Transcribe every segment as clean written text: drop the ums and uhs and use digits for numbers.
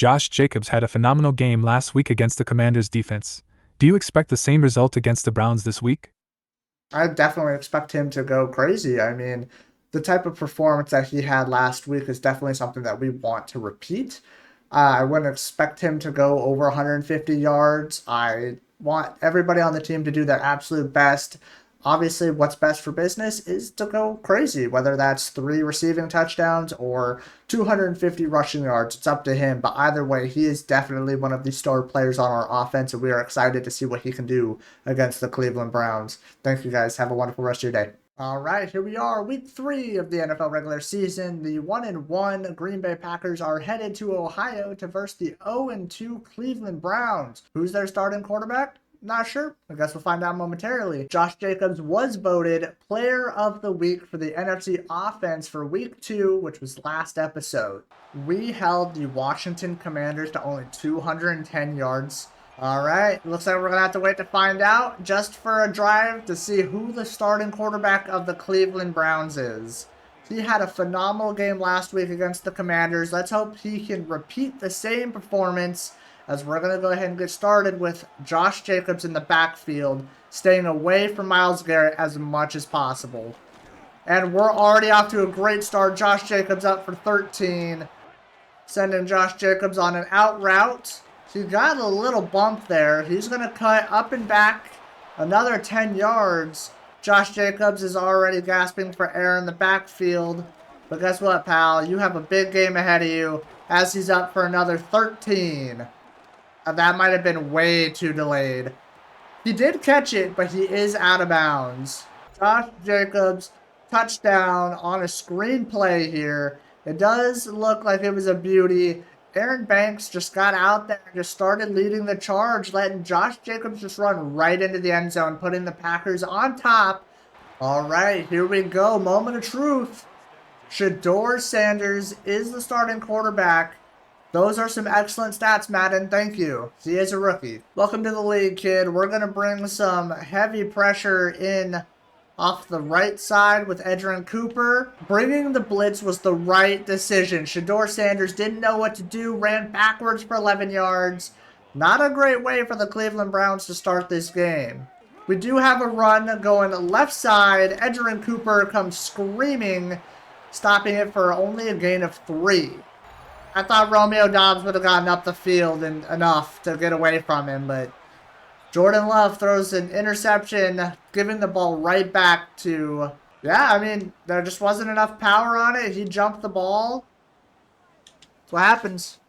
Josh Jacobs had a phenomenal game last week against the Commanders' defense. Do you expect the same result against the Browns this week? I definitely expect him to go crazy. I mean, the type of performance that he had last week is definitely something that we want to repeat. I wouldn't expect him to go over 150 yards. I want everybody on the team to do their absolute best. Obviously, what's best for business is to go crazy, whether that's 3 receiving touchdowns or 250 rushing yards. It's up to him. But either way, he is definitely one of the star players on our offense, and we are excited to see what he can do against the Cleveland Browns. Thank you guys. Have a wonderful rest of your day. All right, here we are, week 3 of the NFL regular season. The 1-1 Green Bay Packers are headed to Ohio to verse the 0-2 Cleveland Browns. Who's their starting quarterback? Not sure. I guess we'll find out momentarily. Josh Jacobs was voted Player of the Week for the NFC offense for week 2, which was last episode. We held the Washington Commanders to only 210 yards. All right, looks like we're going to have to wait to find out just for a drive to see who the starting quarterback of the Cleveland Browns is. He had a phenomenal game last week against the Commanders. Let's hope he can repeat the same performance, as we're going to go ahead and get started with Josh Jacobs in the backfield, staying away from Myles Garrett as much as possible. And we're already off to a great start. Josh Jacobs up for 13. Sending Josh Jacobs on an out route. He got a little bump there. He's going to cut up and back another 10 yards. Josh Jacobs is already gasping for air in the backfield. But guess what, pal? You have a big game ahead of you as he's up for another 13. That might have been way too delayed. He did catch it, but he is out of bounds. Josh Jacobs, touchdown on a screenplay here. It does look like it was a beauty. Aaron Banks just got out there and just started leading the charge, letting Josh Jacobs just run right into the end zone, putting the Packers on top. All right, here we go. Moment of truth. Shedeur Sanders is the starting quarterback. Those are some excellent stats, Madden. Thank you. He is a rookie. Welcome to the league, kid. We're going to bring some heavy pressure in off the right side with Edgerrin Cooper. Bringing the blitz was the right decision. Shedeur Sanders didn't know what to do, ran backwards for 11 yards. Not a great way for the Cleveland Browns to start this game. We do have a run going left side. Edgerrin Cooper comes screaming, stopping it for only a gain of 3. I thought Romeo Doubs would have gotten up the field and enough to get away from him, but Jordan Love throws an interception, giving the ball right back to... Yeah, I mean, there just wasn't enough power on it. He jumped the ball. That's what happens.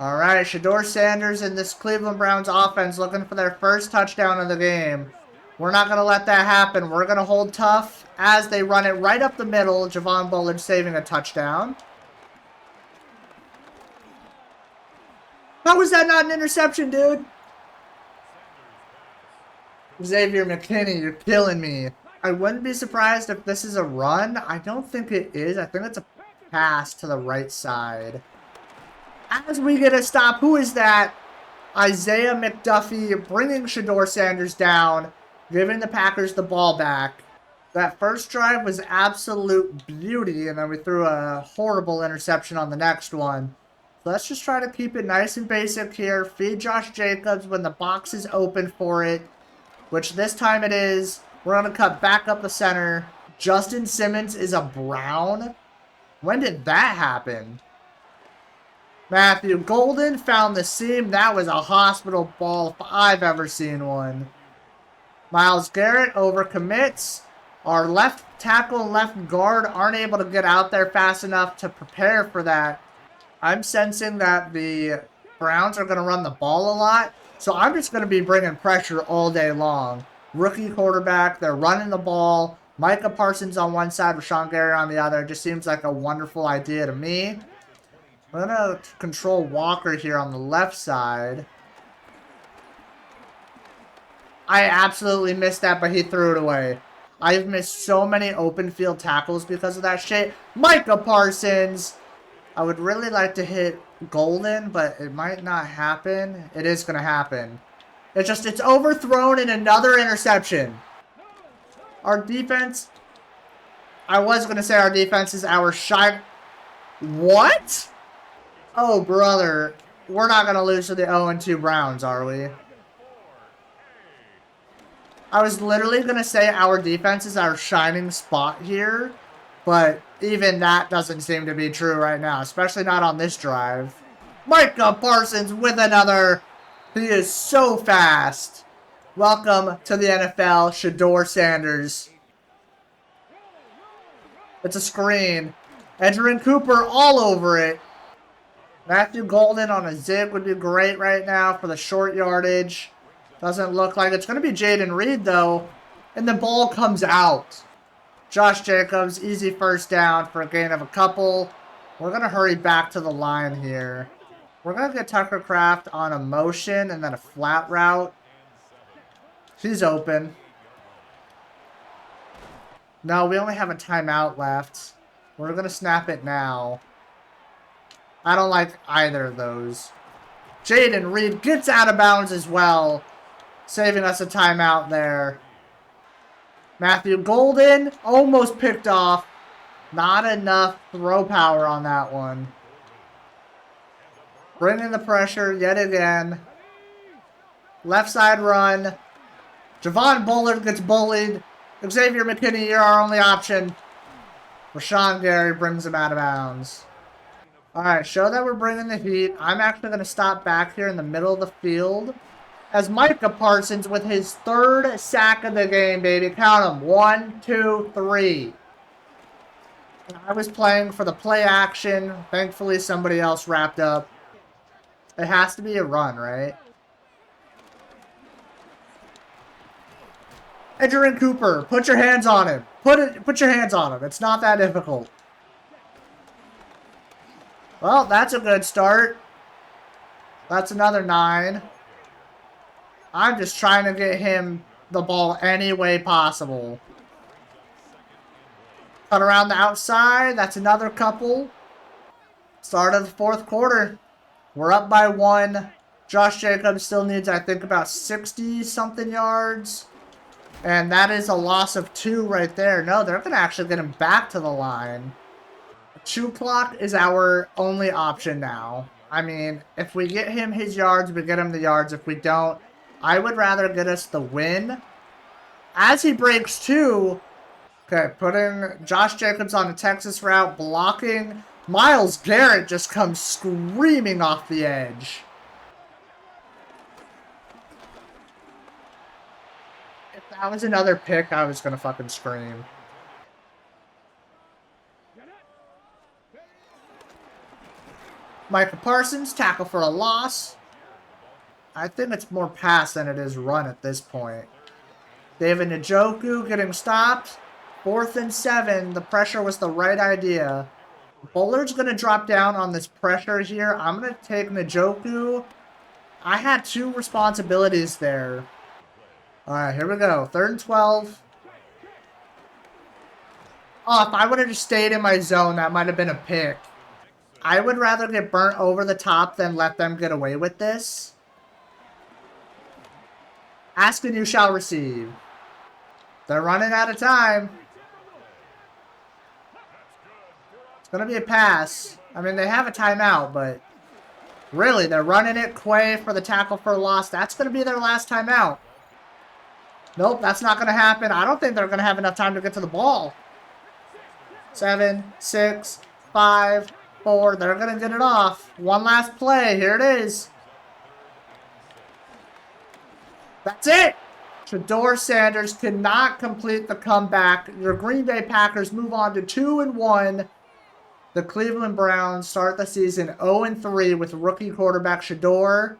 All right, Shedeur Sanders and this Cleveland Browns offense looking for their first touchdown of the game. We're not going to let that happen. We're going to hold tough as they run it right up the middle. Javon Bullard saving a touchdown. How was that not an interception, dude? Xavier McKinney, you're killing me. I wouldn't be surprised if this is a run. I don't think it is. I think it's a pass to the right side. As we get a stop, who is that? Isaiah McDuffie bringing Shedeur Sanders down, giving the Packers the ball back. That first drive was absolute beauty, and then we threw a horrible interception on the next one. Let's just try to keep it nice and basic here. Feed Josh Jacobs when the box is open for it, which this time it is. We're going to cut back up the center. Justin Simmons is a Brown. When did that happen? Matthew Golden found the seam. That was a hospital ball if I've ever seen one. Myles Garrett overcommits. Our left tackle and left guard aren't able to get out there fast enough to prepare for that. I'm sensing that the Browns are going to run the ball a lot, so I'm just going to be bringing pressure all day long. Rookie quarterback, they're running the ball. Micah Parsons on one side with Sean Gary on the other. It just seems like a wonderful idea to me. I'm going to control Walker here on the left side. I absolutely missed that, but he threw it away. I've missed so many open field tackles because of that shit. Micah Parsons! I would really like to hit Golden, but it might not happen. It is going to happen. It's overthrown in another interception. Our defense... I was going to say our defense is our shy... What? Oh, brother. we're not going to lose to the 0-2 Browns, are we? I was literally going to say our defense is our shining spot here, but even that doesn't seem to be true right now, especially not on this drive. Micah Parsons with another. He is so fast. Welcome to the NFL, Shedeur Sanders. It's a screen. Edgerrin Cooper all over it. Matthew Golden on a zig would be great right now for the short yardage. Doesn't look like it's going to be Jaden Reed, though. And the ball comes out. Josh Jacobs, easy first down for a gain of a couple. We're going to hurry back to the line here. We're going to get Tucker Kraft on a motion and then a flat route. He's open. No, we only have a timeout left. We're going to snap it now. I don't like either of those. Jaden Reed gets out of bounds as well, saving us a timeout there. Matthew Golden almost picked off. Not enough throw power on that one. Bringing the pressure yet again. Left side run. Javon Bullard gets bullied. Xavier McKinney, you're our only option. Rashawn Gary brings him out of bounds. Alright, show that we're bringing the heat. I'm actually going to stop back here in the middle of the field. As Micah Parsons with his third sack of the game, baby. Count them. 1, 2, 3. I was playing for the play action. Thankfully, somebody else wrapped up. It has to be a run, right? Edgerrin Cooper, put your hands on him. Put your hands on him. It's not that difficult. Well, that's a good start. That's another 9. I'm just trying to get him the ball any way possible. Cut around the outside. That's another couple. Start of the fourth quarter. We're up by 1. Josh Jacobs still needs, I think, about 60-something yards. And that is a loss of 2 right there. No, they're going to actually get him back to the line. 2 clock is our only option now. I mean, if we get him his yards, we get him the yards. If we don't, I would rather get us the win. As he breaks 2, okay, putting Josh Jacobs on a Texas route, blocking. Myles Garrett just comes screaming off the edge. If that was another pick, I was going to fucking scream. Micah Parsons, tackle for a loss. I think it's more pass than it is run at this point. David Njoku getting stopped. 4th and 7. The pressure was the right idea. Bullard's going to drop down on this pressure here. I'm going to take Njoku. I had 2 responsibilities there. Alright, here we go. 3rd and 12. Oh, if I would have just stayed in my zone, that might have been a pick. I would rather get burnt over the top than let them get away with this. Ask and you shall receive. They're running out of time. It's going to be a pass. I mean, they have a timeout, but really, they're running it. Quay for the tackle for a loss. That's going to be their last timeout. Nope, that's not going to happen. I don't think they're going to have enough time to get to the ball. 7, 6, 5, 4. They're going to get it off. One last play. Here it is. That's it. Shedeur Sanders cannot complete the comeback. Your Green Bay Packers move on to 2-1. The Cleveland Browns start the season 0-3 with rookie quarterback Shedeur.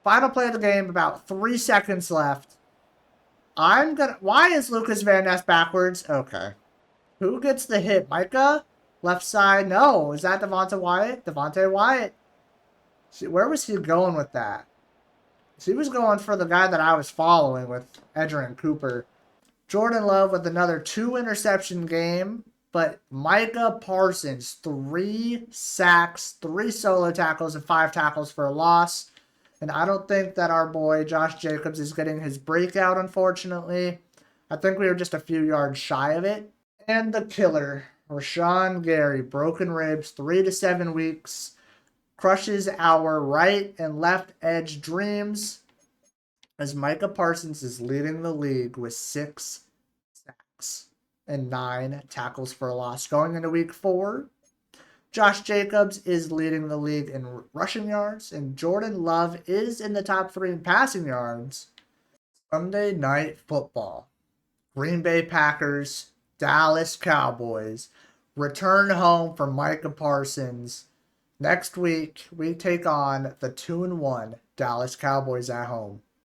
Final play of the game, about 3 seconds left. Why is Lucas Van Ness backwards? Okay. Who gets the hit? Micah? Left side? No. Is that Devonta Wyatt? Devontae Wyatt. See, where was he going with that? He was going for the guy that I was following with Edgerrin Cooper. Jordan Love with another 2-interception game. But Micah Parsons, 3 sacks, 3 solo tackles, and 5 tackles for a loss. And I don't think that our boy Josh Jacobs is getting his breakout, unfortunately. I think we were just a few yards shy of it. And the killer, Rashawn Gary, broken ribs, 3 to 7 weeks. crushes our right and left edge dreams as Micah Parsons is leading the league with 6 sacks and 9 tackles for a loss. Going into week 4, Josh Jacobs is leading the league in rushing yards, and Jordan Love is in the top 3 in passing yards. Sunday Night Football. Green Bay Packers, Dallas Cowboys return home for Micah Parsons. Next week, we take on the 2-1 Dallas Cowboys at home.